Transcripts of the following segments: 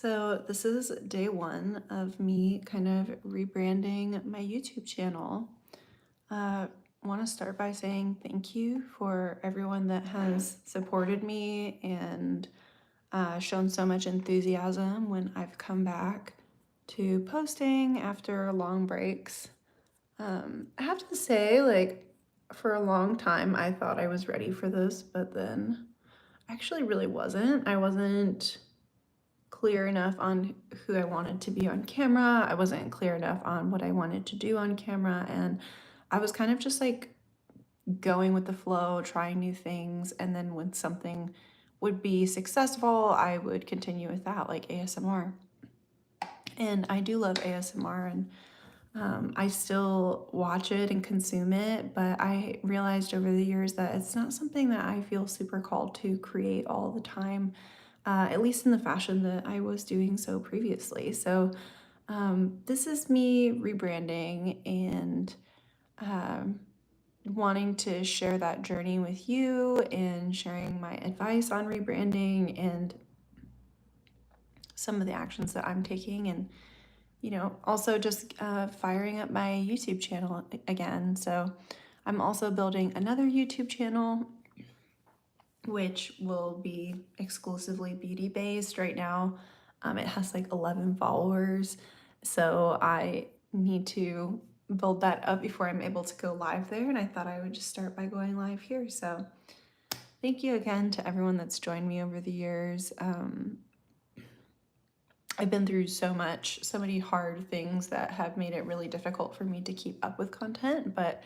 So this is day one of me kind of rebranding my YouTube channel. Uh, want to start by saying thank you for everyone that has supported me and shown so much enthusiasm when I've come back to posting after long breaks. I have to say, like, for a long time, I thought I was ready for this, but then I actually really wasn't. I wasn't clear enough on who I wanted to be on camera. I wasn't clear enough on what I wanted to do on camera. And I was kind of just like going with the flow, trying new things. And then when something would be successful, I would continue with that, like ASMR. And I do love ASMR and I still watch it and consume it, but I realized over the years that it's not something that I feel super called to create all the time, at least in the fashion that I was doing so previously. So this is me rebranding and um, wanting to share that journey with you and sharing my advice on rebranding and some of the actions that I'm taking and also just firing up my YouTube channel again. So I'm also building another YouTube channel, which will be exclusively beauty based right now. It has like 11 followers. So I need to build that up before I'm able to go live there. And I thought I would just start by going live here. So thank you again to everyone that's joined me over the years. I've been through so many hard things that have made it really difficult for me to keep up with content, but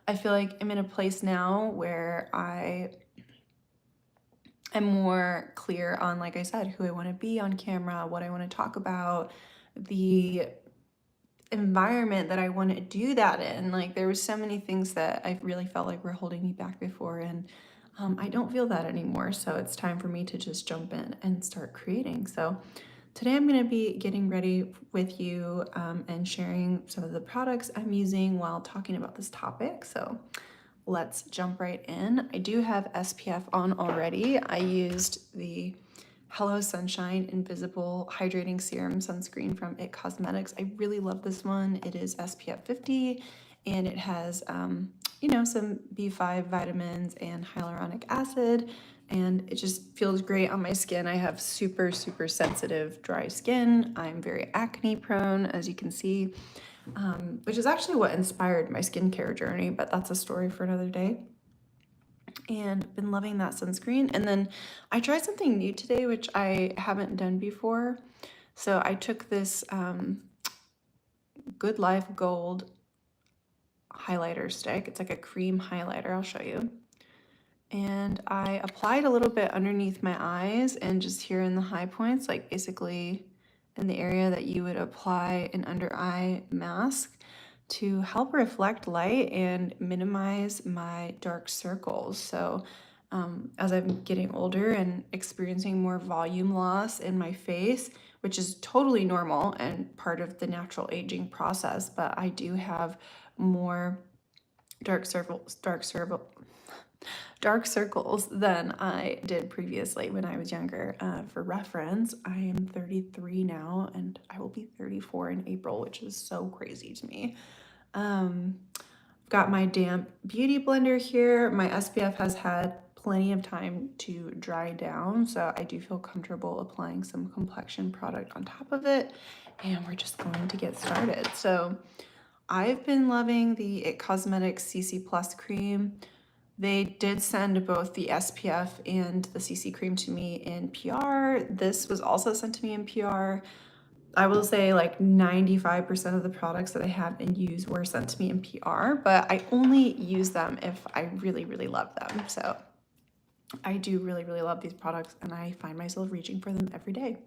I feel like I'm in a place now where I am more clear on, like I said, who I want to be on camera, what I want to talk about, the environment that I want to do that in. Like there was so many things that I really felt like were holding me back before, and I don't feel that anymore. So it's time for me to just jump in and start creating. So today I'm going to be getting ready with you and sharing some of the products I'm using while talking about this topic. So let's jump right in. I do have SPF on already. I used the Hello Sunshine Invisible Hydrating Serum Sunscreen from IT Cosmetics. I really love this one. It is SPF 50 and it has, some B5 vitamins and hyaluronic acid, and it just feels great on my skin. I have super, super sensitive dry skin. I'm very acne prone, as you can see, which is actually what inspired my skincare journey, but that's a story for another day. And been loving that sunscreen. And then I tried something new today, which I haven't done before. So I took this Good Life Gold highlighter stick. It's like a cream highlighter. I'll show you. And I applied a little bit underneath my eyes and just here in the high points, like basically in the area that you would apply an under eye mask to help reflect light and minimize my dark circles. So as I'm getting older and experiencing more volume loss in my face, which is totally normal and part of the natural aging process, but I do have more dark circles than I did previously when I was younger. For reference, I am 33 now and I will be 34 in April, which is so crazy to me. Got my damp beauty blender here. My SPF has had plenty of time to dry down, so I do feel comfortable applying some complexion product on top of it, and we're just going to get started. So I've been loving the IT Cosmetics CC Plus cream. They did send both the SPF and the CC cream to me in PR. This was also sent to me in PR. I will say like 95% of the products that I have and use were sent to me in PR, but I only use them if I really, really love them. So I do really, really love these products and I find myself reaching for them every day.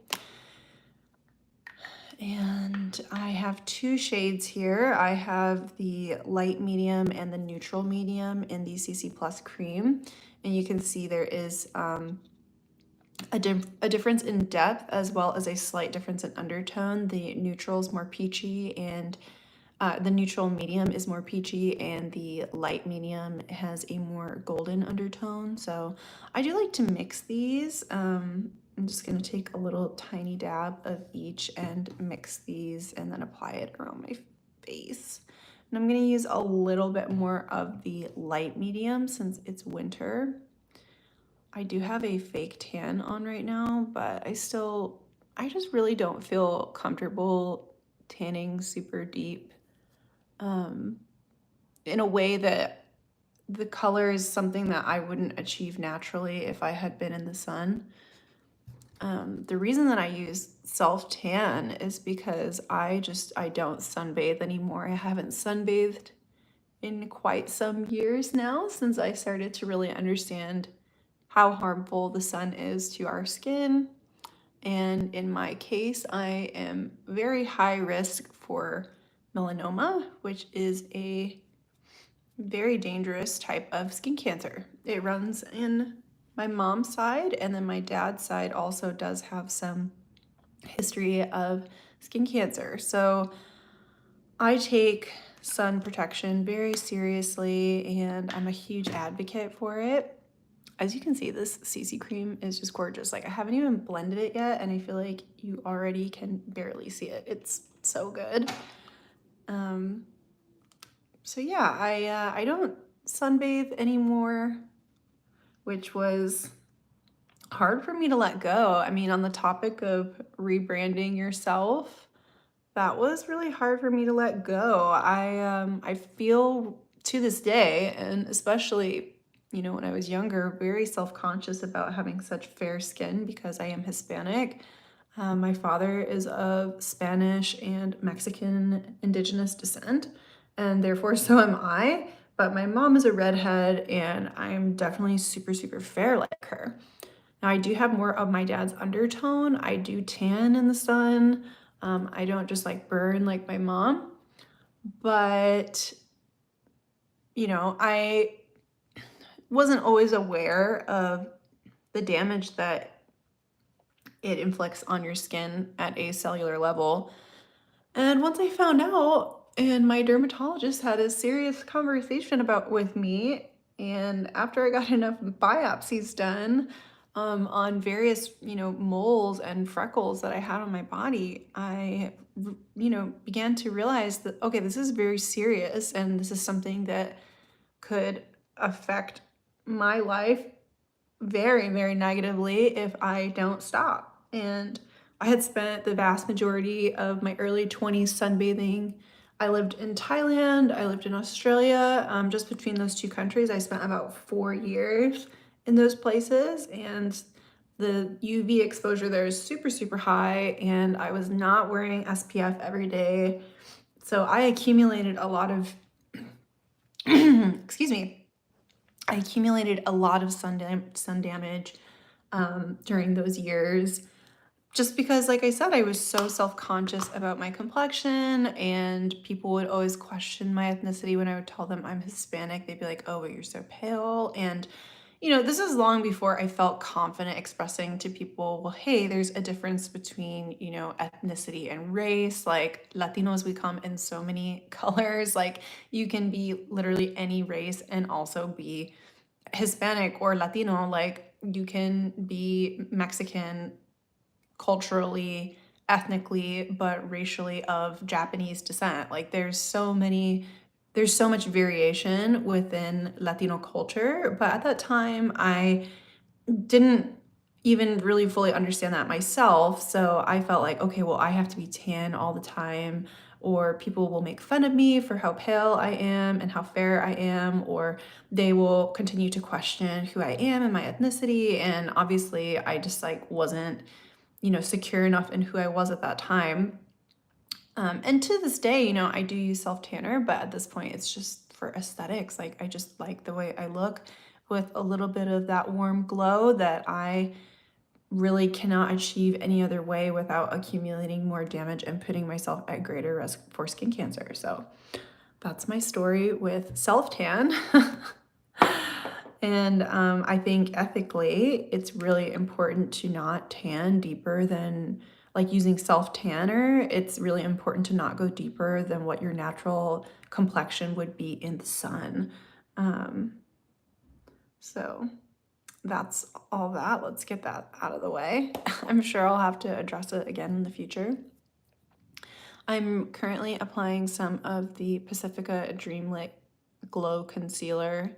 And I have two shades here. I have the light medium and the neutral medium in the CC Plus cream. And you can see there is a difference in depth as well as a slight difference in undertone. The neutral is more peachy and the neutral medium is more peachy and the light medium has a more golden undertone. So I do like to mix these. I'm just gonna take a little tiny dab of each and mix these and then apply it around my face. And I'm gonna use a little bit more of the light medium since it's winter. I do have a fake tan on right now, but I just really don't feel comfortable tanning super deep in a way that the color is something that I wouldn't achieve naturally if I had been in the sun. The reason that I use self tan is because I don't sunbathe anymore. I haven't sunbathed in quite some years now since I started to really understand how harmful the sun is to our skin. And in my case, I am very high risk for melanoma, which is a very dangerous type of skin cancer. It runs in my mom's side, and then my dad's side also does have some history of skin cancer. So I take sun protection very seriously, and I'm a huge advocate for it. As you can see, this CC cream is just gorgeous. Like, I haven't even blended it yet, and I feel like you already can barely see it. It's so good. So yeah, I don't sunbathe anymore, which was hard for me to let go. I mean, on the topic of rebranding yourself, that was really hard for me to let go. I feel to this day, and especially, you know, when I was younger, very self-conscious about having such fair skin because I am Hispanic. My father is of Spanish and Mexican indigenous descent, and therefore so am I. But my mom is a redhead, and I'm definitely super, super fair like her. Now, I do have more of my dad's undertone. I do tan in the sun. I don't just like burn like my mom. But, you know, I wasn't always aware of the damage that it inflicts on your skin at a cellular level. And once I found out, and my dermatologist had a serious conversation with me, and after I got enough biopsies done on various, you know, moles and freckles that I had on my body, I, you know, began to realize that, okay, this is very serious, and this is something that could affect my life very, very negatively if I don't stop. And I had spent the vast majority of my early 20s sunbathing. I lived in Thailand, I lived in Australia. Just between those two countries, I spent about 4 years in those places, and the UV exposure there is super, super high, and I was not wearing SPF every day. So I accumulated a lot of, excuse me, I accumulated a lot of sun damage during those years. Just because, like I said, I was so self-conscious about my complexion, and people would always question my ethnicity when I would tell them I'm Hispanic. They'd be like, oh, but you're so pale. And, you know, this is long before I felt confident expressing to people, well, hey, there's a difference between, you know, ethnicity and race. Like, Latinos, we come in so many colors. Like, you can be literally any race and also be Hispanic or Latino. Like, you can be Mexican culturally, ethnically, but racially of Japanese descent. Like, there's so much variation within Latino culture. But at that time, I didn't even really fully understand that myself. So I felt like, okay, well, I have to be tan all the time, or people will make fun of me for how pale I am and how fair I am, or they will continue to question who I am and my ethnicity. And obviously, I just like wasn't, you know, secure enough in who I was at that time. And to this day, you know, I do use self tanner, but at this point, it's just for aesthetics. Like, I just like the way I look with a little bit of that warm glow that I really cannot achieve any other way without accumulating more damage and putting myself at greater risk for skin cancer. So that's my story with self tan. And I think ethically, it's really important to not tan deeper than, like, using self tanner. It's really important to not go deeper than what your natural complexion would be in the sun. So that's all that. Let's get that out of the way. I'm sure I'll have to address it again in the future. I'm currently applying some of the Pacifica Dreamlit Glow Concealer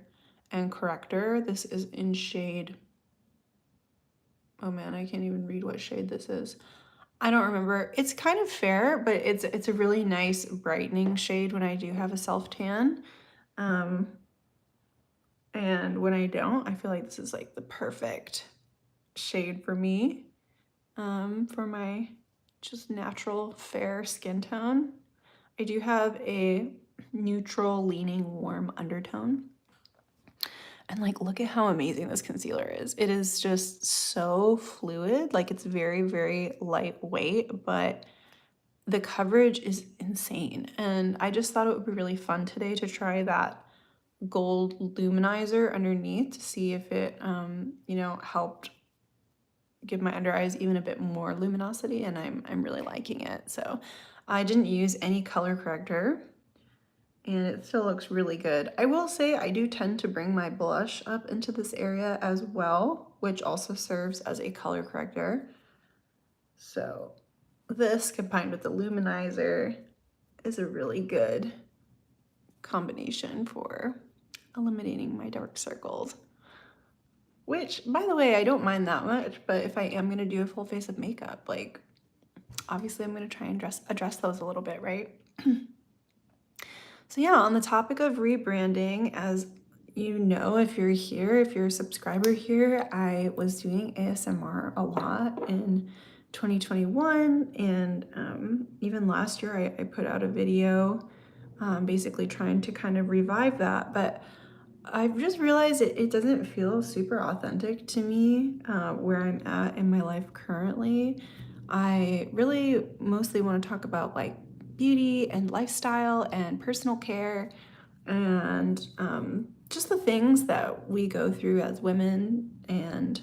and Corrector. This is in shade, oh man, I can't even read what shade this is. I don't remember. It's kind of fair, but it's a really nice brightening shade when I do have a self-tan. And when I don't, I feel like this is like the perfect shade for me, for my just natural fair skin tone. I do have a neutral leaning warm undertone. And like, look at how amazing this concealer is. It is just so fluid. Like, it's very, very lightweight, but the coverage is insane. And I just thought it would be really fun today to try that gold luminizer underneath to see if it, you know, helped give my under eyes even a bit more luminosity, and I'm really liking it. So I didn't use any color corrector, and it still looks really good. I will say I do tend to bring my blush up into this area as well, which also serves as a color corrector. So this combined with the luminizer is a really good combination for eliminating my dark circles. Which, by the way, I don't mind that much, but if I am gonna do a full face of makeup, like, obviously I'm gonna try and address those a little bit, right? So yeah, on the topic of rebranding, as you know, if you're here, if you're a subscriber here, I was doing ASMR a lot in 2021, and even last year I put out a video basically trying to kind of revive that, but I've just realized it doesn't feel super authentic to me where I'm at in my life currently. I really mostly want to talk about like beauty and lifestyle and personal care and just the things that we go through as women and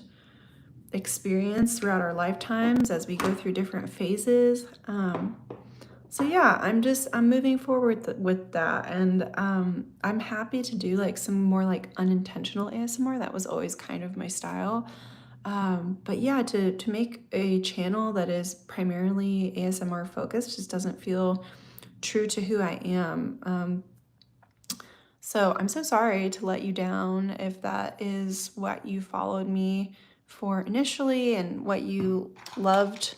experience throughout our lifetimes as we go through different phases. So yeah, I'm moving forward with that, and I'm happy to do like some more like unintentional ASMR. That was always kind of my style. But yeah, to make a channel that is primarily ASMR focused just doesn't feel true to who I am. So I'm so sorry to let you down if that is what you followed me for initially and what you loved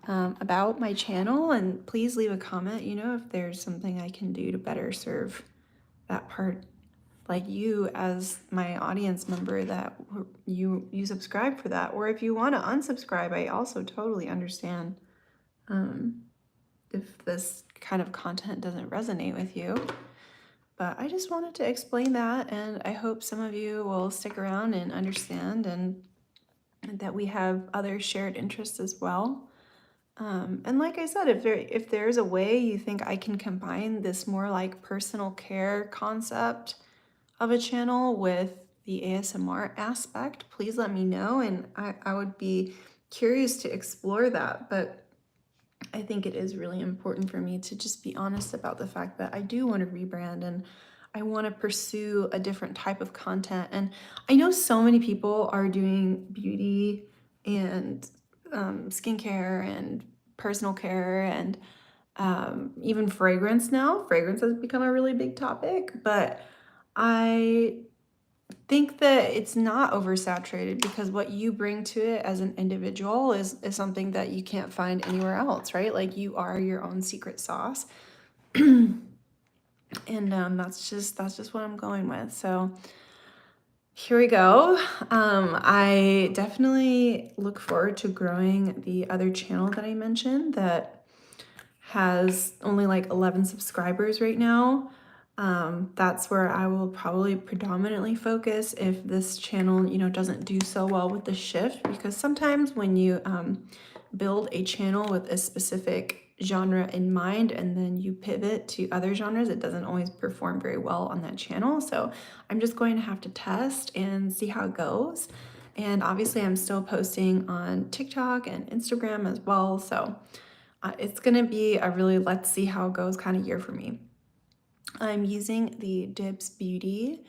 about my channel. And please leave a comment, you know, if there's something I can do to better serve that part, like you as my audience member, that you subscribe for that. Or if you want to unsubscribe, I also totally understand if this kind of content doesn't resonate with you. But I just wanted to explain that, and I hope some of you will stick around and understand, and that we have other shared interests as well. And like I said, if there's a way you think I can combine this more like personal care concept of a channel with the ASMR aspect, please let me know, and I would be curious to explore that. But I think it is really important for me to just be honest about the fact that I do want to rebrand, and I want to pursue a different type of content. And I know so many people are doing beauty and skincare and personal care and even fragrance now. Fragrance has become a really big topic, but I think that it's not oversaturated because what you bring to it as an individual is something that you can't find anywhere else, right? Like, you are your own secret sauce. And that's just what I'm going with. So here we go. I definitely look forward to growing the other channel that I mentioned that has only like 11 subscribers right now. That's where I will probably predominantly focus if this channel, you know, doesn't do so well with the shift, because sometimes when you build a channel with a specific genre in mind and then you pivot to other genres, it doesn't always perform very well on that channel. So I'm just going to have to test and see how it goes. And obviously I'm still posting on TikTok and Instagram as well. So it's gonna be a really let's see how it goes kind of year for me. I'm using the Dibs Beauty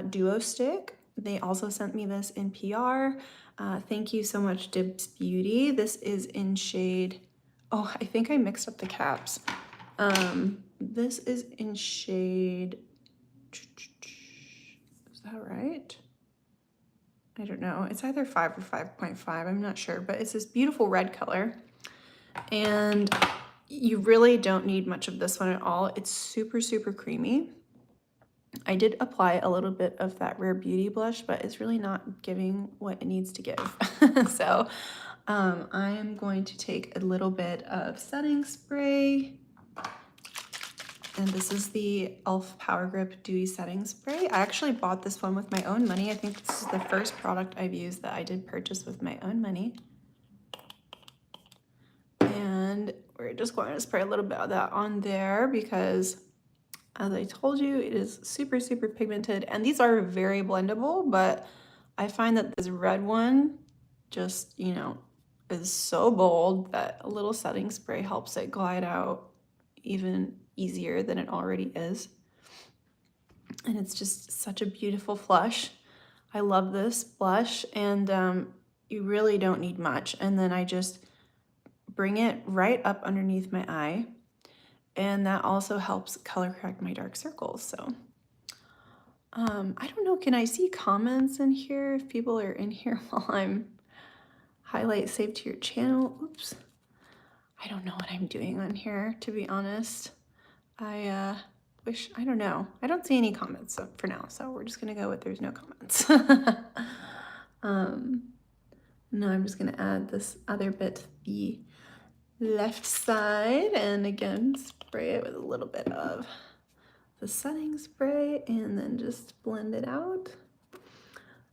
Duo Stick. They also sent me this in PR. Thank you so much, Dibs Beauty. This is in shade, oh, I think I mixed up the caps. This is in shade, is that right? I don't know. It's either 5 or 5.5. I'm not sure, but it's this beautiful red color. And you really don't need much of this one at all. It's super, super creamy. I did apply a little bit of that Rare Beauty blush, but it's really not giving what it needs to give. So I am going to take a little bit of setting spray. And this is the e.l.f. Power Grip Dewy Setting Spray. I actually bought this one with my own money. I think this is the first product I've used that I did purchase with my own money. And we're just going to spray a little bit of that on there because, as I told you, it is super, super pigmented. And these are very blendable, but I find that this red one just, you know, is so bold that a little setting spray helps it glide out even easier than it already is. And it's just such a beautiful flush. I love this blush, and you really don't need much. And then I just bring it right up underneath my eye, and that also helps color correct my dark circles. So I don't know, can I see comments in here if people are in here while I'm highlight save to your channel? Oops. I don't know what I'm doing on here, to be honest. I don't know. I don't see any comments for now, so we're just gonna go with there's no comments. Now I'm just gonna add this other bit to the left side, and again, spray it with a little bit of the setting spray, and then just blend it out.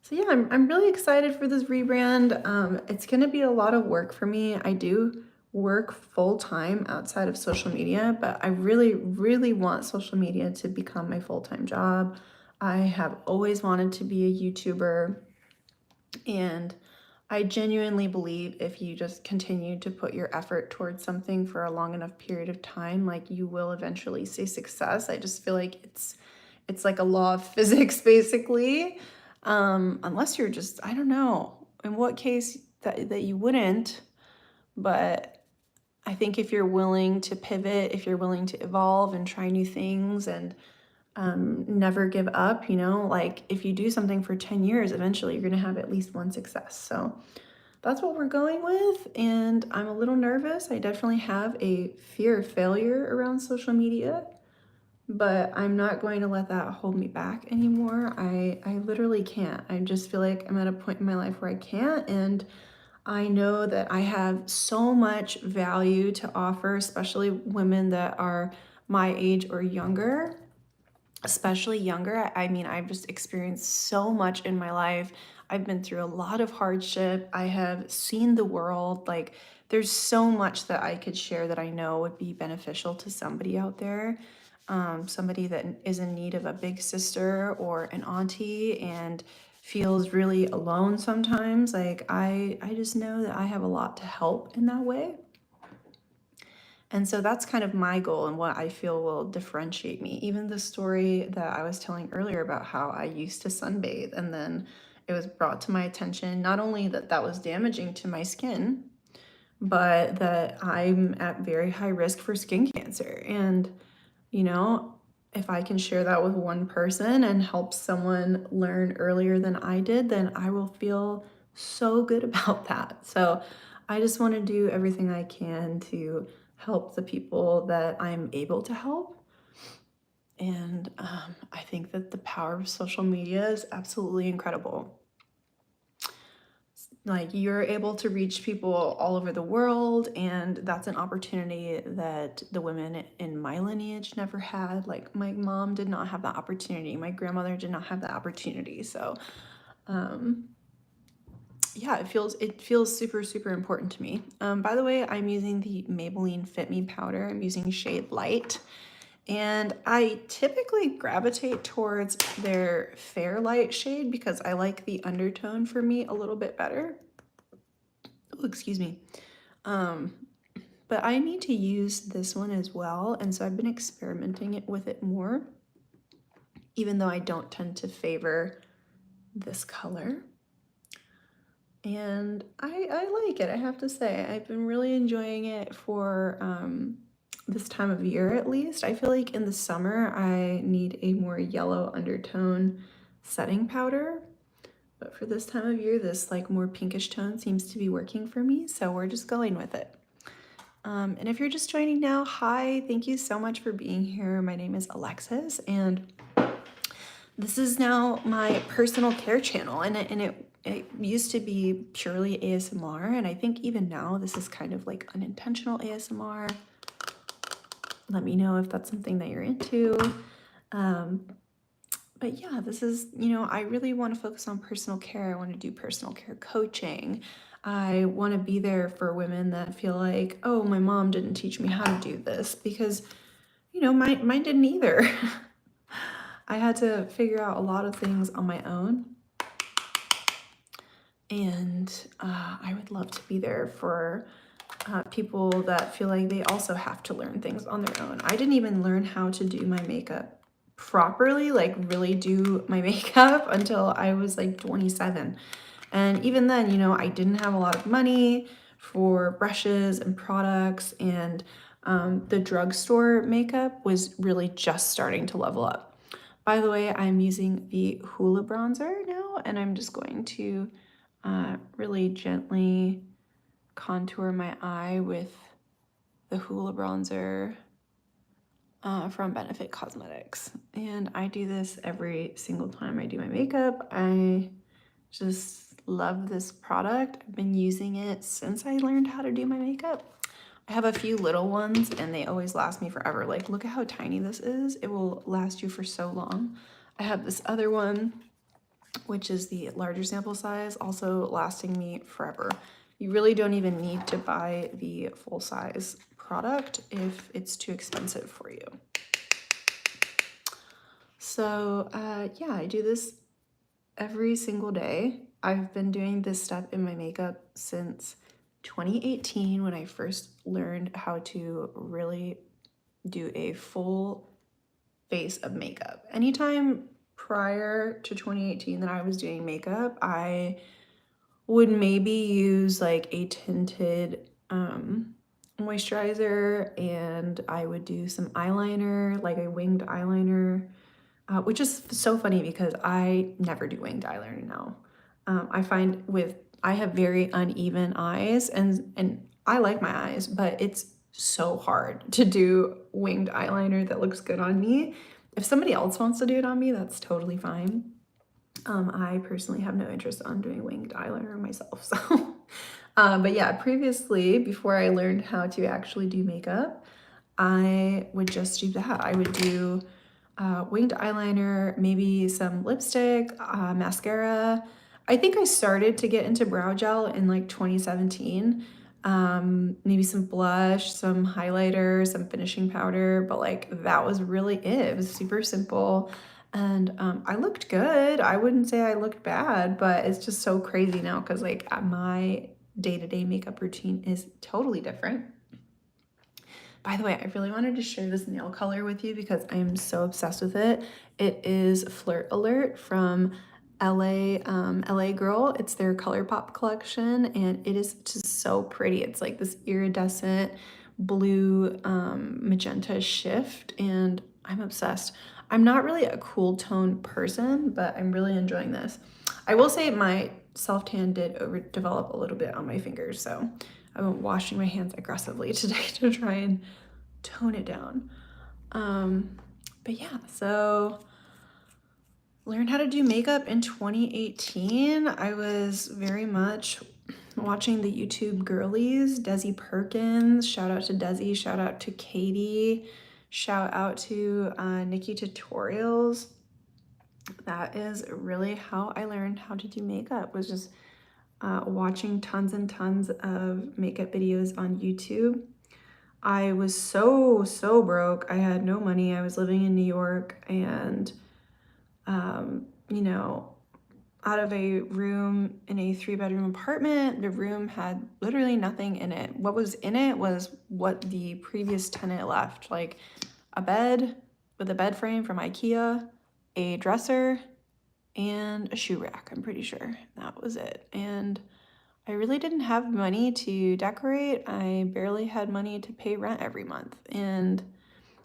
So yeah, I'm really excited for this rebrand. It's gonna be a lot of work for me. I do work full-time outside of social media, but I really, really want social media to become my full-time job. I have always wanted to be a YouTuber, and I genuinely believe if you just continue to put your effort towards something for a long enough period of time, like, you will eventually see success. I just feel like it's like a law of physics, basically. Unless you're just, I don't know in what case that you wouldn't, but I think if you're willing to pivot, if you're willing to evolve and try new things and never give up, you know, like, if you do something for 10 years, eventually you're going to have at least one success. So that's what we're going with. And I'm a little nervous. I definitely have a fear of failure around social media, but I'm not going to let that hold me back anymore. I literally can't. I just feel like I'm at a point in my life where I can't. And I know that I have so much value to offer, especially women that are my age or younger, especially younger. I mean, I've just experienced so much in my life. I've been through a lot of hardship. I have seen the world. Like, there's so much that I could share that I know would be beneficial to somebody out there. Somebody that is in need of a big sister or an auntie and feels really alone sometimes. Like, I just know that I have a lot to help in that way. And so that's kind of my goal and what I feel will differentiate me. Even the story that I was telling earlier about how I used to sunbathe, and then it was brought to my attention, not only that that was damaging to my skin, but that I'm at very high risk for skin cancer. And, you know, if I can share that with one person and help someone learn earlier than I did, then I will feel so good about that. So I just want to do everything I can to help the people that I'm able to help. And I think that the power of social media is absolutely incredible. Like, you're able to reach people all over the world, and that's an opportunity that the women in my lineage never had. Like, my mom did not have that opportunity. My grandmother did not have that opportunity. So yeah, it feels super, super important to me. By the way, I'm using the Maybelline Fit Me powder. I'm using shade Light. And I typically gravitate towards their Fair Light shade because I like the undertone for me a little bit better. Oh, excuse me. But I need to use this one as well. And so I've been experimenting with it more, even though I don't tend to favor this color. And I like it, I have to say. I've been really enjoying it for this time of year at least. I feel like in the summer I need a more yellow undertone setting powder. But for this time of year, this like more pinkish tone seems to be working for me, so we're just going with it. And if you're just joining now, hi, thank you so much for being here. My name is Alexis, and this is now my personal care channel, and it used to be purely ASMR, and I think even now this is kind of like unintentional ASMR. Let me know if that's something that you're into. But yeah, this is, I really want to focus on personal care. I want to do personal care coaching. I want to be there for women that feel like, oh, my mom didn't teach me how to do this, because, mine didn't either. I had to figure out a lot of things on my own. And I would love to be there for people that feel like they also have to learn things on their own. I didn't even learn how to do my makeup properly, like really do my makeup, until I was like 27. And even then, I didn't have a lot of money for brushes and products, and the drugstore makeup was really just starting to level up. By the way, I'm using the Hoola bronzer now, and I'm just going to really gently contour my eye with the Hoola bronzer from Benefit Cosmetics. And I do this every single time I do my makeup. I just love this product. I've been using it since I learned how to do my makeup. I have a few little ones and they always last me forever. Like, look at how tiny this is. It will last you for so long. I have this other one, which is the larger sample size, also lasting me forever. You really don't even need to buy the full size product if it's too expensive for you. So yeah, I do this every single day. I've been doing this step in my makeup since 2018, when I first learned how to really do a full face of makeup. Anytime prior to 2018 that I was doing makeup, I would maybe use like a tinted moisturizer, and I would do some eyeliner, like a winged eyeliner, which is so funny because I never do winged eyeliner now. I find I have very uneven eyes, and I like my eyes, but it's so hard to do winged eyeliner that looks good on me. If somebody else wants to do it on me, that's totally fine. I personally have no interest on doing winged eyeliner myself, so. But yeah, previously, before I learned how to actually do makeup, I would just do that. I would do winged eyeliner, maybe some lipstick, mascara. I think I started to get into brow gel in like 2017. Maybe some blush, some highlighter, some finishing powder, but like that was really it. It was super simple. And I looked good. I wouldn't say I looked bad, but it's just so crazy now because like my day-to-day makeup routine is totally different. By the way, I really wanted to share this nail color with you because I'm so obsessed with it. It is Flirt Alert from LA Girl. It's their ColourPop collection, and it is just so pretty. It's like this iridescent blue magenta shift, and I'm obsessed. I'm not really a cool tone person, but I'm really enjoying this. I will say my self-tan did overdevelop a little bit on my fingers, so I'm washing my hands aggressively today to try and tone it down. But yeah, so learned how to do makeup in 2018. I was very much watching the YouTube girlies, Desi Perkins, shout out to Desi, shout out to Katie, shout out to Nikki Tutorials. That is really how I learned how to do makeup, was just watching tons and tons of makeup videos on YouTube. I was so broke. I had no money. I was living in New York, and out of a room in a 3-bedroom apartment, the room had literally nothing in it. What was in it was what the previous tenant left, like a bed with a bed frame from IKEA, a dresser, and a shoe rack, I'm pretty sure. That was it. And I really didn't have money to decorate. I barely had money to pay rent every month. And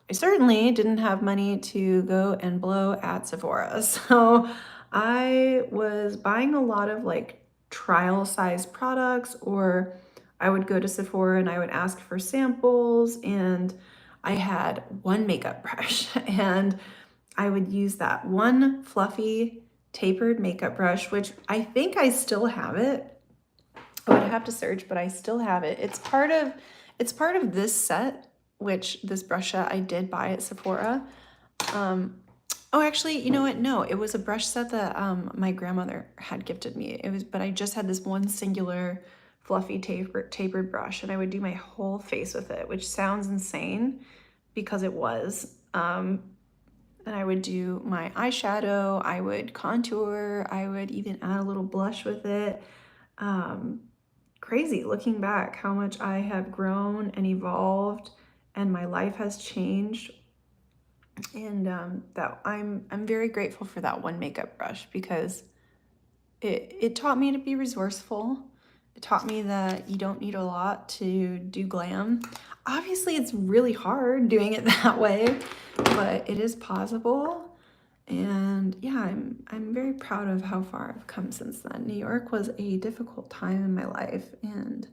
I certainly didn't have money to go and blow at Sephora. So I was buying a lot of like trial size products, or I would go to Sephora and I would ask for samples, and I had one makeup brush and I would use that one fluffy tapered makeup brush, which I think I still have it. I would have to search, but I still have it. It's part of this set, which this brush set I did buy at Sephora. Oh, actually, you know what? No, it was a brush set that my grandmother had gifted me. But I just had this one singular fluffy tapered brush, and I would do my whole face with it, which sounds insane because it was. And I would do my eyeshadow, I would contour, I would even add a little blush with it. Crazy looking back how much I have grown and evolved, and my life has changed. And that I'm very grateful for that one makeup brush, because it taught me to be resourceful. It taught me that you don't need a lot to do glam. Obviously, it's really hard doing it that way, but it is possible. And yeah, I'm very proud of how far I've come since then. New York was a difficult time in my life, and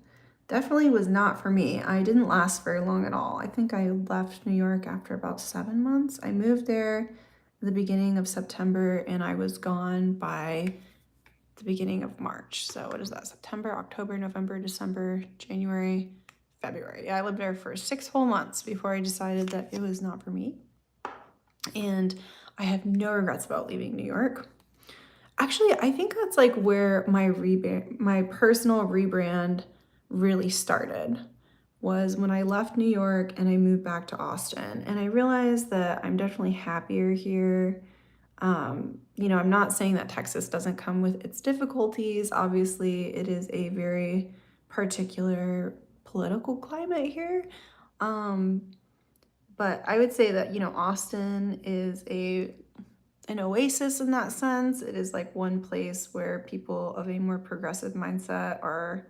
definitely was not for me. I didn't last very long at all. I think I left New York after about 7 months. I moved there at the beginning of September, and I was gone by the beginning of March. So what is that? September, October, November, December, January, February. I lived there for 6 whole months before I decided that it was not for me. And I have no regrets about leaving New York. Actually, I think that's like where my personal rebrand really started, was when I left New York and I moved back to Austin. And I realized that I'm definitely happier here. I'm not saying that Texas doesn't come with its difficulties. Obviously, it is a very particular political climate here. But I would say that, Austin is an oasis in that sense. It is like one place where people of a more progressive mindset are,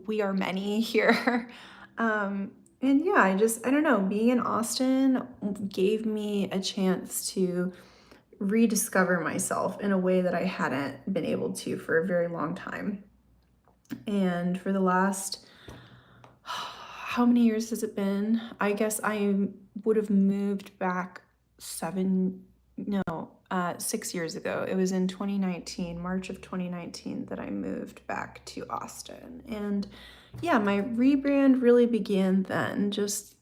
we are many here. And yeah, I don't know, being in Austin gave me a chance to rediscover myself in a way that I hadn't been able to for a very long time. And for the last, how many years has it been? I guess I would have moved back 6 years ago. It was in 2019, March of 2019, that I moved back to Austin. And yeah, my rebrand really began then. Just,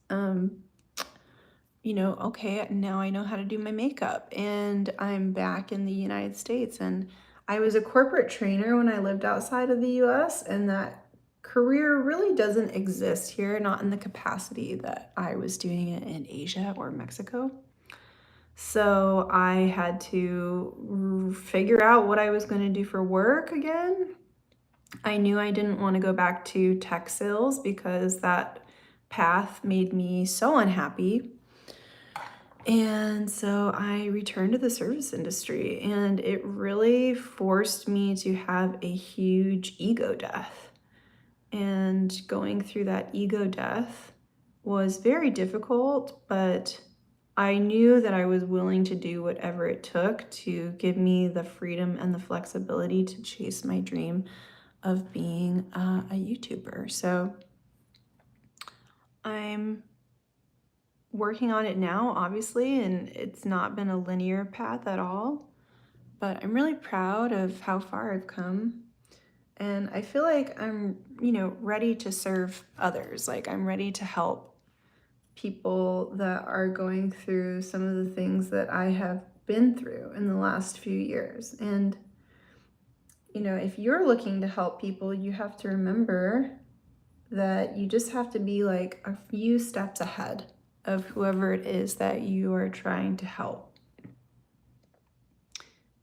okay, now I know how to do my makeup, and I'm back in the United States. And I was a corporate trainer when I lived outside of the US, and that career really doesn't exist here, not in the capacity that I was doing it in Asia or Mexico. So I had to figure out what I was going to do for work again. I knew I didn't want to go back to tech sales because that path made me so unhappy. And so I returned to the service industry, and it really forced me to have a huge ego death. And going through that ego death was very difficult, but I knew that I was willing to do whatever it took to give me the freedom and the flexibility to chase my dream of being a YouTuber. So I'm working on it now, obviously, and it's not been a linear path at all, but I'm really proud of how far I've come. And I feel like I'm, ready to serve others. Like, I'm ready to help people that are going through some of the things that I have been through in the last few years. And, if you're looking to help people, you have to remember that you just have to be like a few steps ahead of whoever it is that you are trying to help.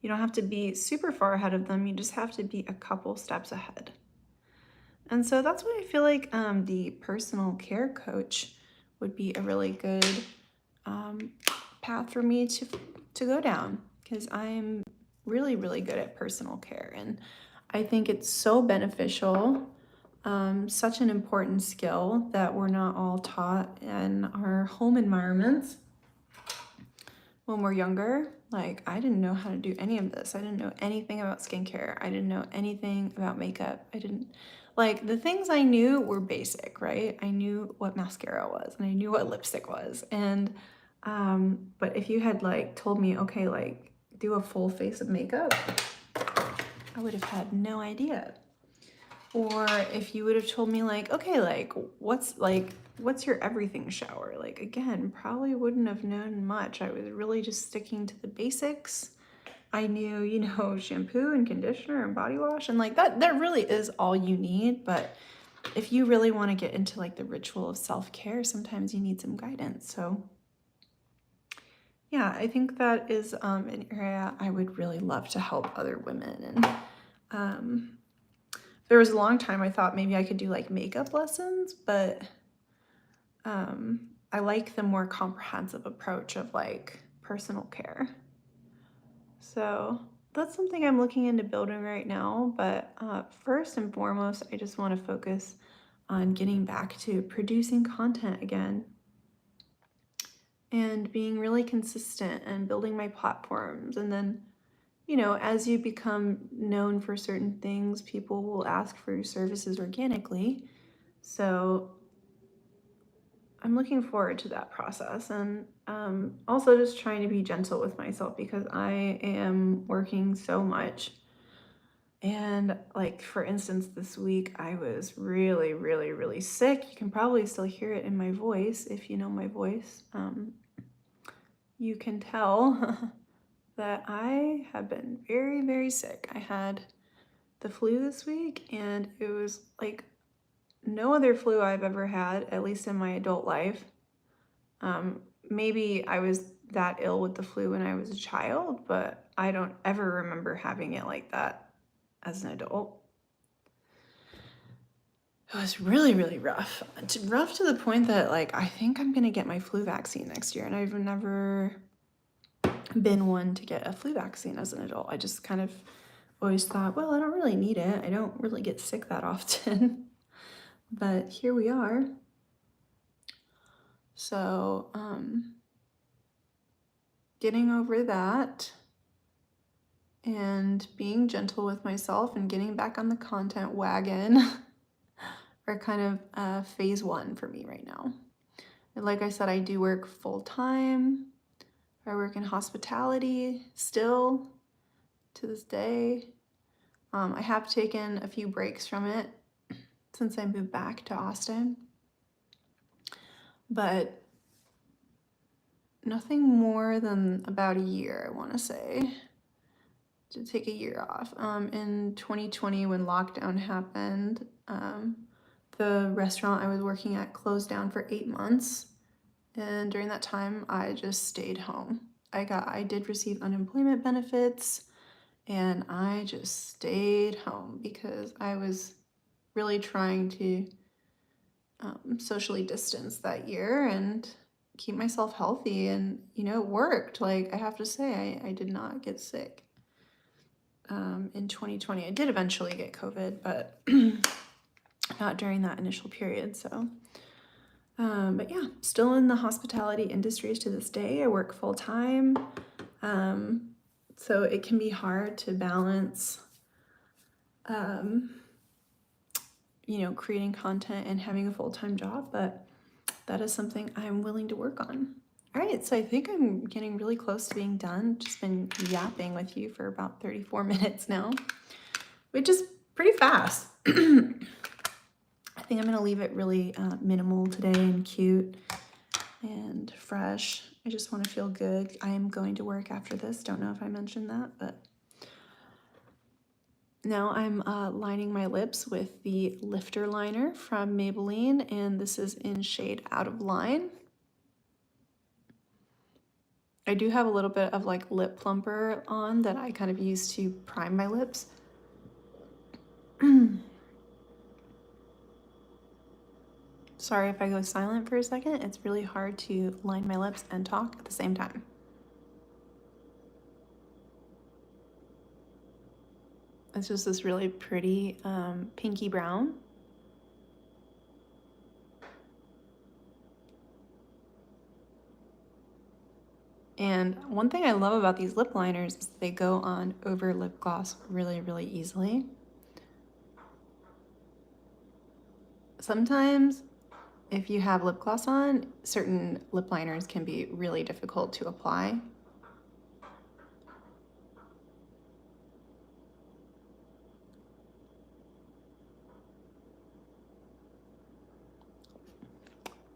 You don't have to be super far ahead of them. You just have to be a couple steps ahead. And so that's why I feel like the personal care coach would be a really good path for me to go down, because I'm really, really good at personal care. And I think it's so beneficial, such an important skill that we're not all taught in our home environments when we're younger. Like, I didn't know how to do any of this. I didn't know anything about skincare. I didn't know anything about makeup. Like, the things I knew were basic, right? I knew what mascara was and I knew what lipstick was. And, but if you had like told me, okay, like do a full face of makeup, I would have had no idea. Or if you would have told me like, okay, like what's your everything shower? Like, again, probably wouldn't have known much. I was really just sticking to the basics. I knew, shampoo and conditioner and body wash, and like that really is all you need. But if you really want to get into like the ritual of self-care, sometimes you need some guidance. So yeah, I think that is an area I would really love to help other women. And there was a long time I thought maybe I could do like makeup lessons, but I like the more comprehensive approach of like personal care. So that's something I'm looking into building right now. But first and foremost, I just want to focus on getting back to producing content again and being really consistent and building my platforms. And then, as you become known for certain things, people will ask for your services organically. So I'm looking forward to that process, and also just trying to be gentle with myself because I am working so much. And like, for instance, this week I was really, really, really sick. You can probably still hear it in my voice if you know my voice. You can tell that I have been very, very sick. I had the flu this week, and it was like no other flu I've ever had, at least in my adult life. Maybe I was that ill with the flu when I was a child, but I don't ever remember having it like that as an adult. It was really, really rough. It's rough to the point that like I think I'm gonna get my flu vaccine next year, and I've never been one to get a flu vaccine as an adult. I just kind of always thought, well, I don't really need it. I don't really get sick that often. But here we are. So, getting over that and being gentle with myself and getting back on the content wagon are kind of phase one for me right now. And like I said, I do work full time. I work in hospitality still to this day. I have taken a few breaks from it since I moved back to Austin, but nothing more than about a year, I want to say, to take a year off. In 2020, when lockdown happened, the restaurant I was working at closed down for 8 months. And during that time, I just stayed home. I did receive unemployment benefits, and I just stayed home because I was really trying to socially distance that year and keep myself healthy. And, it worked. Like, I have to say, I did not get sick in 2020. I did eventually get COVID, but not during that initial period. So but yeah, still in the hospitality industries to this day. I work full time. So it can be hard to balance, creating content and having a full-time job, but that is something I'm willing to work on. All right, so I think I'm getting really close to being done. Just been yapping with you for about 34 minutes now, which is pretty fast. I think I'm gonna leave it really minimal today and cute and fresh. I just want to feel good. I am going to work after this. Don't know if I mentioned that, but now I'm lining my lips with the lifter liner from Maybelline, and this is in shade Out of Line. I do have a little bit of like lip plumper on that I kind of use to prime my lips. Sorry if I go silent for a second. It's really hard to line my lips and talk at the same time. It's just this really pretty pinky brown. And one thing I love about these lip liners is they go on over lip gloss really, really easily. Sometimes if you have lip gloss on, certain lip liners can be really difficult to apply.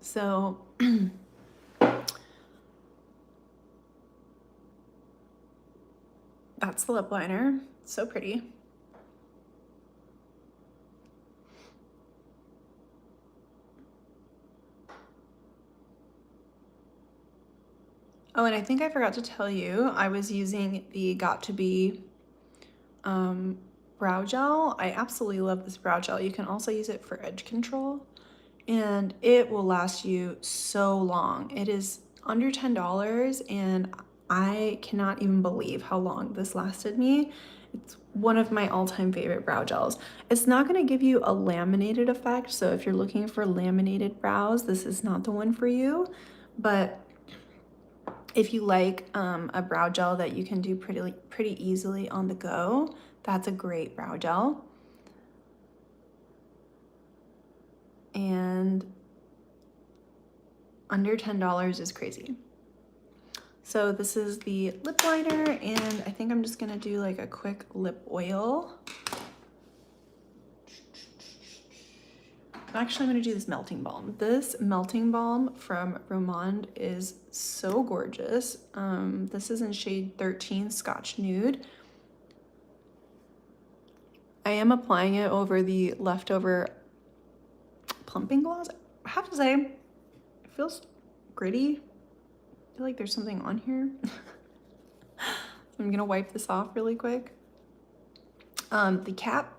So that's the lip liner. So pretty. Oh, and I think I forgot to tell you, I was using the Got To Be brow gel. I absolutely love this brow gel. You can also use it for edge control, and it will last you so long. It is under $10, and I cannot even believe how long this lasted me. It's one of my all-time favorite brow gels. It's not going to give you a laminated effect, so if you're looking for laminated brows, this is not the one for you. But if you like a brow gel that you can do pretty easily on the go, that's a great brow gel. And under $10 is crazy. So this is the lip liner, and I think I'm just gonna do like a quick lip oil. Actually, I'm gonna do this melting balm. This melting balm from Rebranding is so gorgeous. This is in shade 13, Scotch Nude. I am applying it over the leftover plumping gloss. I have to say, it feels gritty. I feel like there's something on here. I'm gonna wipe this off really quick. The cap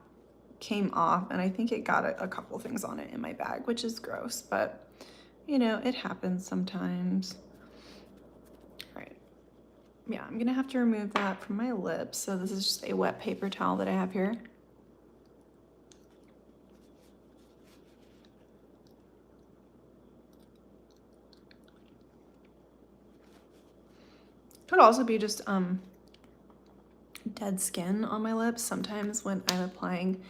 came off, and I think it got a couple things on it in my bag, which is gross, but you know, it happens sometimes. All right, yeah, I'm gonna have to remove that from my lips. So this is just a wet paper towel that I have here. Could also be just dead skin on my lips. Sometimes when I'm applying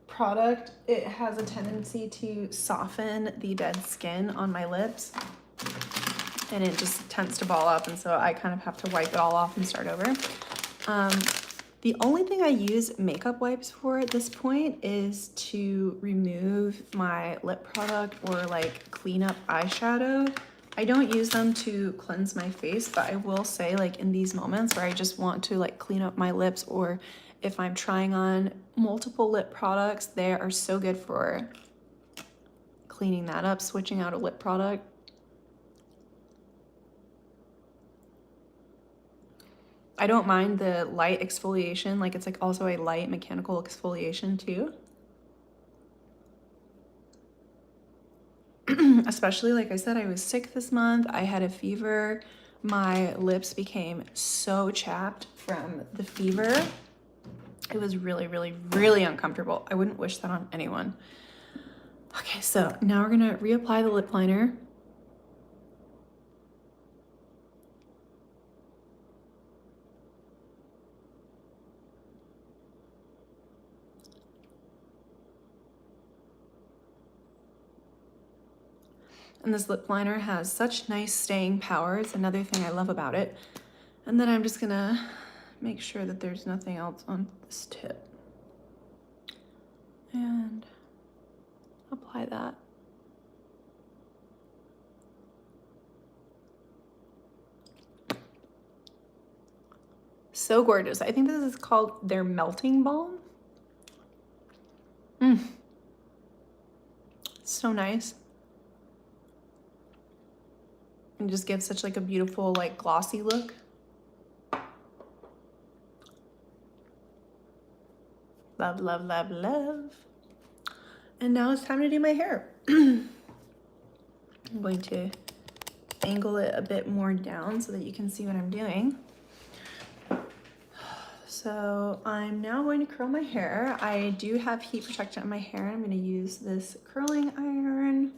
product, it has a tendency to soften the dead skin on my lips, and it just tends to ball up, and so I kind of have to wipe it all off and start over. The only thing I use makeup wipes for at this point is to remove my lip product or like clean up eyeshadow. I don't use them to cleanse my face, but I will say, like, in these moments where I just want to like clean up my lips, or if I'm trying on multiple lip products, they are so good for cleaning that up, switching out a lip product. I don't mind the light exfoliation, like it's like also a light mechanical exfoliation too. Especially, like I said, I was sick this month. I had a fever. My lips became so chapped from the fever. It was really, really, really uncomfortable. I wouldn't wish that on anyone. Okay, so now we're gonna reapply the lip liner. And this lip liner has such nice staying power. It's another thing I love about it. And then I'm just gonna make sure that there's nothing else on this tip. And apply that. So gorgeous. I think this is called their melting balm. So nice. And just gives such like a beautiful, like, glossy look. Love, love, love, love. And now it's time to do my hair. I'm going to angle it a bit more down so that you can see what I'm doing. So So I'm now going to curl my hair. I do have heat protectant in my hair. I'm going to use this curling iron.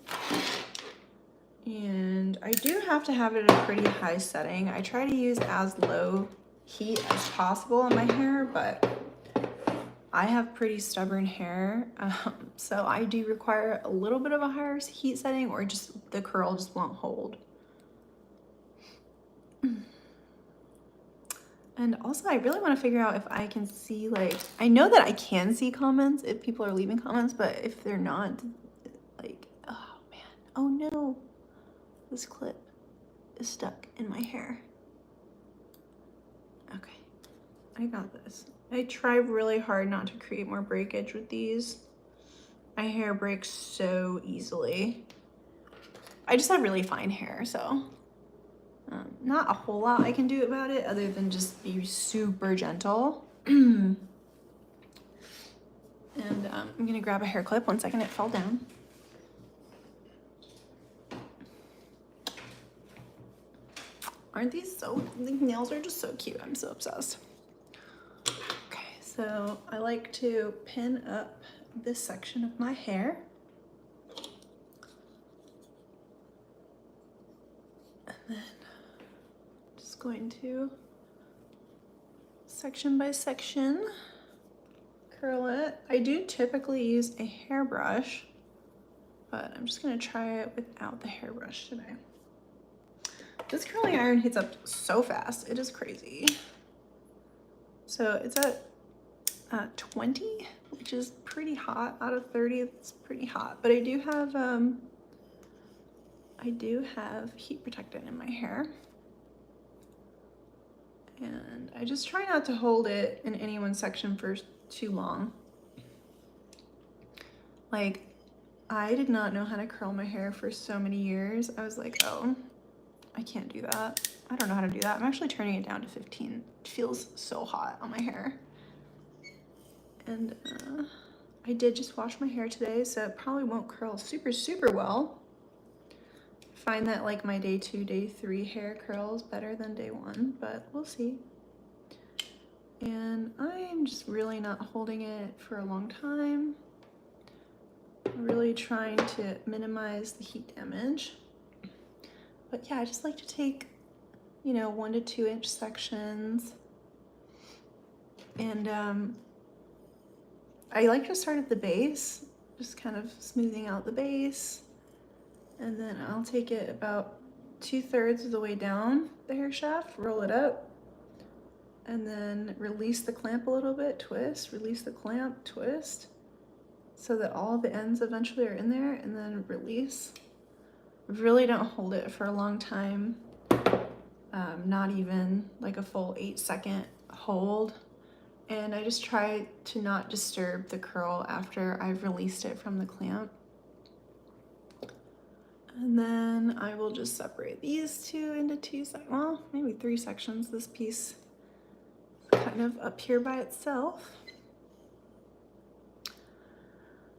And I do have to have it at a pretty high setting. I try to use as low heat as possible on my hair, but I have pretty stubborn hair. So I do require a little bit of a higher heat setting, or just the curl just won't hold. And also, I really want to figure out if I can see, like, I know that I can see comments if people are leaving comments, but if they're not, like, oh man, oh no, this clip is stuck in my hair. Okay, I got this. I try really hard not to create more breakage with these. My hair breaks so easily. I just have really fine hair, so not a whole lot I can do about it other than just be super gentle. And I'm gonna grab a hair clip. 1 second, it fell down. Aren't these so, the nails are just so cute. I'm so obsessed. Okay, so I like to pin up this section of my hair. And then just going to section by section curl it. I do typically use a hairbrush, but I'm just gonna try it without the hairbrush today. This curling iron heats up so fast, it is crazy. So it's at 20, which is pretty hot. Out of 30, it's pretty hot. But I do have heat protectant in my hair. And I just try not to hold it in any one section for too long. Like, I did not know how to curl my hair for so many years. I was like, oh, I can't do that. I don't know how to do that. I'm actually turning it down to 15. It feels so hot on my hair. And I did just wash my hair today, so it probably won't curl super, super well. I find that like my day 2, day 3 hair curls better than day 1, but we'll see. And I'm just really not holding it for a long time. Really trying to minimize the heat damage. But yeah, I just like to take, 1 to 2 inch sections. And I like to start at the base, just kind of smoothing out the base. And then I'll take it about 2/3 of the way down the hair shaft, roll it up, and then release the clamp a little bit, twist, release the clamp, twist, so that all the ends eventually are in there, and then release. Really don't hold it for a long time, not even like a full 8-second hold. And I just try to not disturb the curl after I've released it from the clamp. And then I will just separate these two into 2 sections, well, maybe 3 sections. This piece is kind of up here by itself.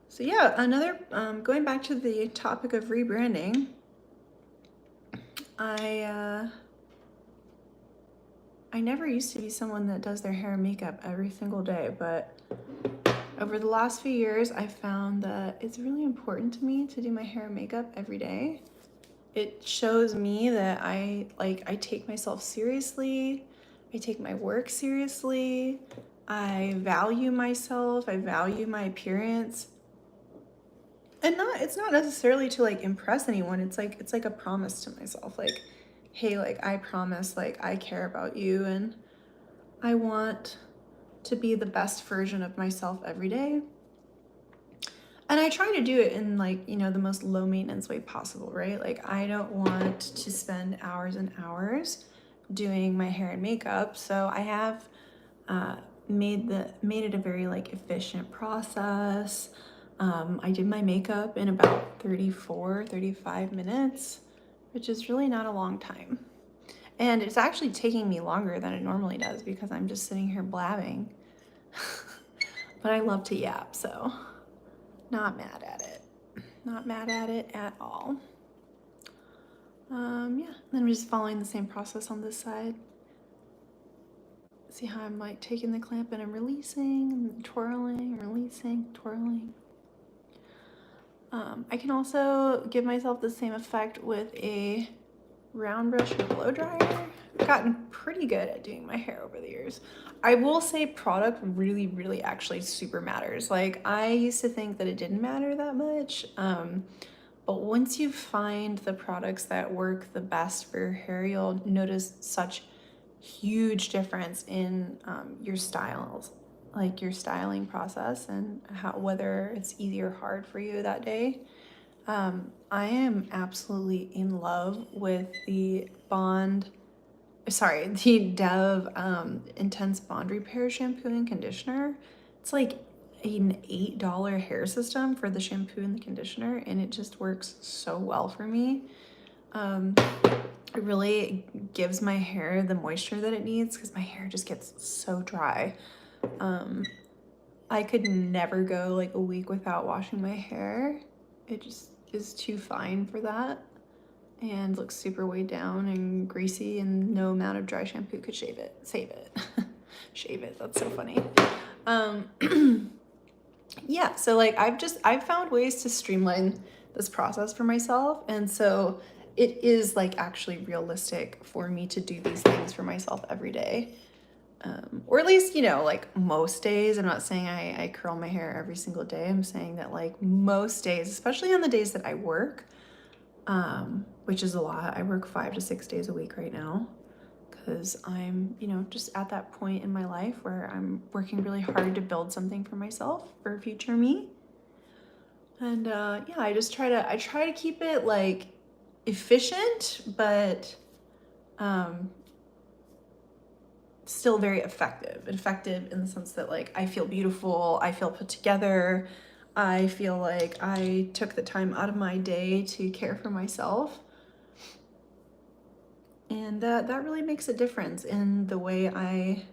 So yeah, another, going back to the topic of rebranding, I never used to be someone that does their hair and makeup every single day, but over the last few years, I found that it's really important to me to do my hair and makeup every day. It shows me that I take myself seriously. I take my work seriously. I value myself. I value my appearance. And it's not necessarily to like impress anyone. It's like a promise to myself. Like, hey, like I promise, like I care about you and I want to be the best version of myself every day. And I try to do it in like, the most low maintenance way possible, right? Like I don't want to spend hours and hours doing my hair and makeup. So I have made it a very like efficient process. I did my makeup in about 35 minutes, which is really not a long time. And it's actually taking me longer than it normally does because I'm just sitting here blabbing. But I love to yap, so not mad at it. Not mad at it at all. Yeah, then we're just following the same process on this side. See how I'm like taking the clamp and I'm releasing, and twirling, releasing, twirling. I can also give myself the same effect with a round brush or blow dryer. I've gotten pretty good at doing my hair over the years. I will say product really actually super matters. Like, I used to think that it didn't matter that much, but once you find the products that work the best for your hair, you'll notice such huge difference in your styles, like your styling process, and whether it's easy or hard for you that day. I am absolutely in love with the Dove Intense Bond Repair shampoo and conditioner. It's like an $8 hair system for the shampoo and the conditioner, and it just works so well for me. It really gives my hair the moisture that it needs, because my hair just gets so dry. I could never go like a week without washing my hair. It just is too fine for that and looks super weighed down and greasy, and no amount of dry shampoo could save it. Shave it, that's so funny. Yeah, so like I've found ways to streamline this process for myself, and so it is like actually realistic for me to do these things for myself every day. Or at least, you know, like most days. I'm not saying I curl my hair every single day. I'm saying that like most days, especially on the days that I work, which is a lot. I work 5 to 6 days a week right now, because I'm, you know, just at that point in my life where I'm working really hard to build something for myself, for future me. And yeah, I try to keep it like efficient, but still very effective in the sense that like I feel beautiful, I feel put together, I feel like I took the time out of my day to care for myself. And that really makes a difference in the way I,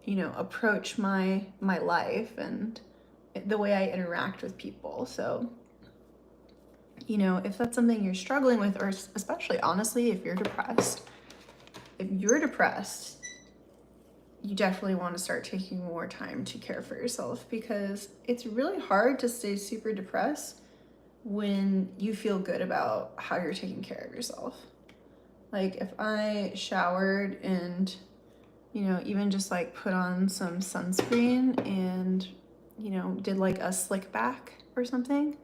you know, approach my life and the way I interact with people. So, you know, if that's something you're struggling with, or especially honestly, if you're depressed, you definitely want to start taking more time to care for yourself, because it's really hard to stay super depressed when you feel good about how you're taking care of yourself. Like if I showered and, you know, even just like put on some sunscreen and, you know, did like a slick back or something,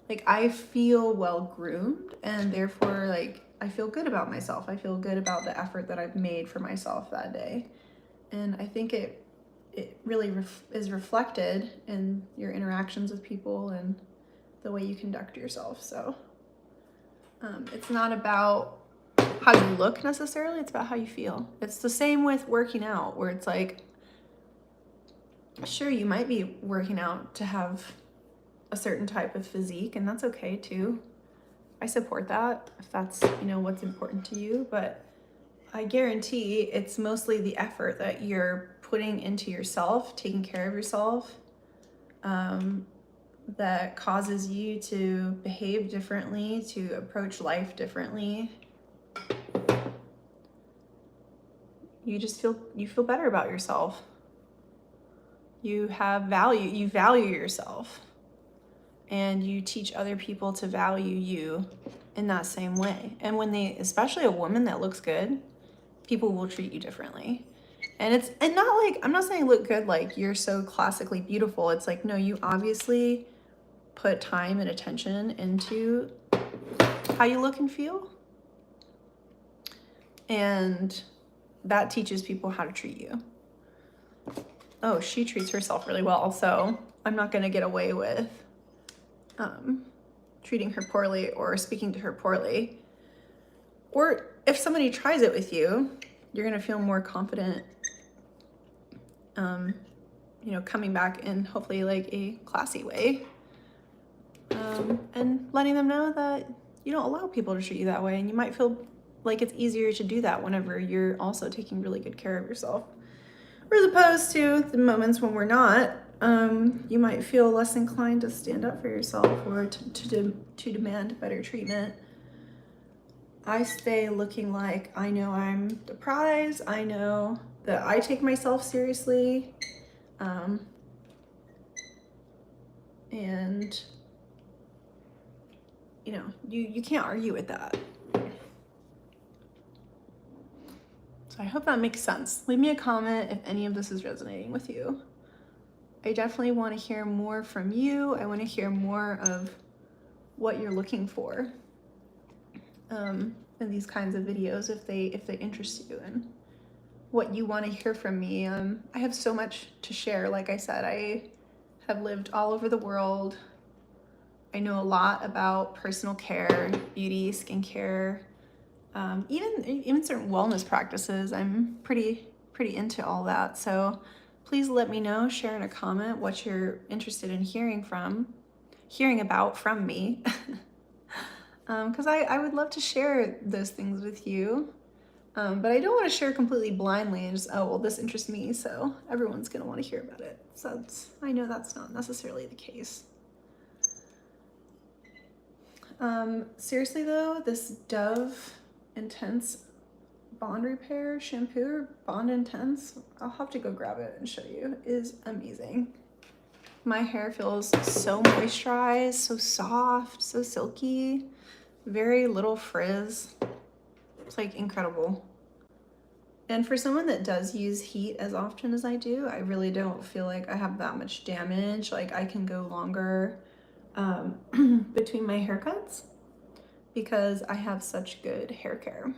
like I feel well groomed, and therefore like I feel good about myself. I feel good about the effort that I've made for myself that day. And I think it really is reflected in your interactions with people and the way you conduct yourself. So it's not about how you look necessarily, it's about how you feel. It's the same with working out, where it's like, sure, you might be working out to have a certain type of physique, and that's okay too. I support that if that's, you know, what's important to you, but I guarantee it's mostly the effort that you're putting into yourself, taking care of yourself, that causes you to behave differently, to approach life differently. You feel better about yourself. You have value, you value yourself, and you teach other people to value you in that same way. And when especially a woman that looks good, people will treat you differently. And not like, I'm not saying look good like you're so classically beautiful. It's like, no, you obviously put time and attention into how you look and feel. And that teaches people how to treat you. Oh, she treats herself really well, so I'm not gonna get away with treating her poorly or speaking to her poorly. Or if somebody tries it with you, you're gonna feel more confident, you know, coming back in hopefully like a classy way, and letting them know that you don't allow people to treat you that way, and you might feel like it's easier to do that whenever you're also taking really good care of yourself. Or as opposed to the moments when we're not, you might feel less inclined to stand up for yourself or to demand better treatment. I stay looking like I know I'm the prize. I know that I take myself seriously. And you know, you can't argue with that. So I hope that makes sense. Leave me a comment if any of this is resonating with you. I definitely want to hear more from you. I want to hear more of what you're looking for in these kinds of videos if they interest you and what you want to hear from me. I have so much to share. Like I said, I have lived all over the world. I know a lot about personal care, beauty, skincare, even certain wellness practices. I'm pretty into all that. So please let me know, share in a comment what you're interested in hearing about from me. Because I would love to share those things with you. But I don't want to share completely blindly and just, oh, well, this interests me, so everyone's going to want to hear about it. So I know that's not necessarily the case. Seriously though, this Dove Intense Bond Repair shampoo, Bond Intense, I'll have to go grab it and show you, is amazing. My hair feels so moisturized, so soft, so silky, very little frizz. It's like incredible. And for someone that does use heat as often as I do, I really don't feel like I have that much damage. Like I can go longer between my haircuts because I have such good hair care.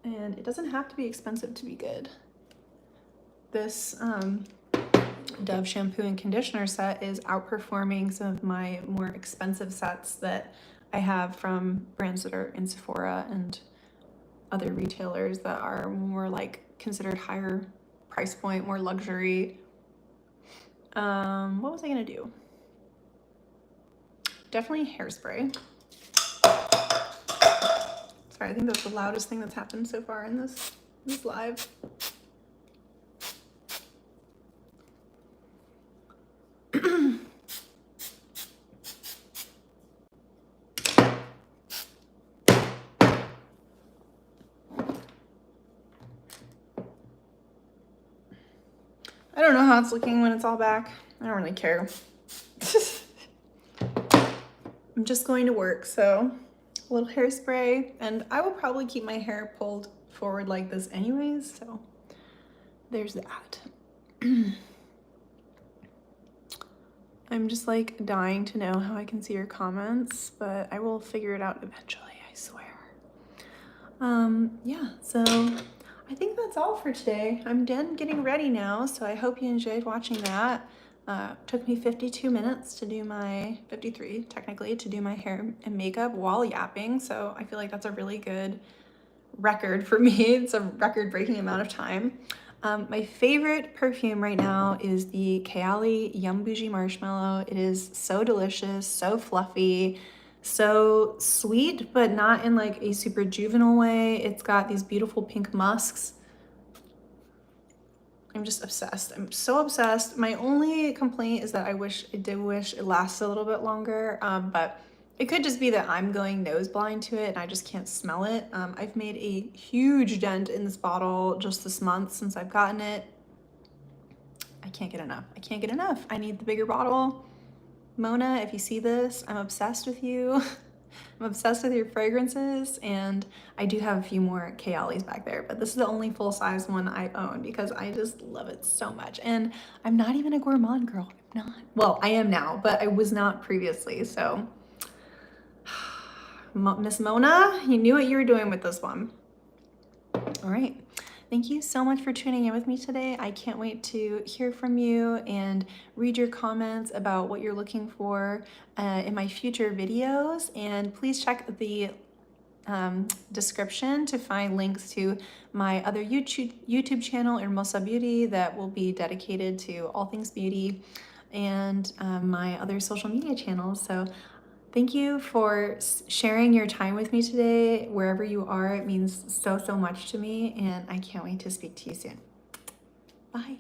And it doesn't have to be expensive to be good. This Dove shampoo and conditioner set is outperforming some of my more expensive sets that I have from brands that are in Sephora and other retailers that are more like considered higher price point, more luxury. What was I gonna do? Definitely hairspray. Sorry, I think that's the loudest thing that's happened so far in this live. I don't know how it's looking when it's all back. I don't really care. I'm just going to work, so a little hairspray, and I will probably keep my hair pulled forward like this anyways, so there's that. I'm just like dying to know how I can see your comments, but I will figure it out eventually, I swear. Yeah, so I think that's all for today. I'm done getting ready now, so I hope you enjoyed watching that. Took me 52 minutes to do 53 technically, to do my hair and makeup while yapping, so I feel like that's a really good record for me. It's a record-breaking amount of time. My favorite perfume right now is the Kayali Yum Bougie Marshmallow. It is so delicious, so fluffy, so sweet, but not in like a super juvenile way. It's got these beautiful pink musks. I'm just obsessed. I'm so obsessed. My only complaint is that I did wish it lasted a little bit longer, but it could just be that I'm going nose blind to it and I just can't smell it. I've made a huge dent in this bottle just this month since I've gotten it. I can't get enough. I can't get enough. I need the bigger bottle. Mona, if you see this, I'm obsessed with you. I'm obsessed with your fragrances, and I do have a few more Kayalis back there, but this is the only full-size one I own because I just love it so much. And I'm not even a gourmand girl. I'm not. Well, I am now, but I was not previously, so Miss Mona, you knew what you were doing with this one. All right. Thank you so much for tuning in with me today. I can't wait to hear from you and read your comments about what you're looking for in my future videos. And please check the description to find links to my other YouTube channel, Hermosa Beauty, that will be dedicated to all things beauty, and my other social media channels. So thank you for sharing your time with me today, wherever you are. It means so much to me, and I can't wait to speak to you soon. Bye.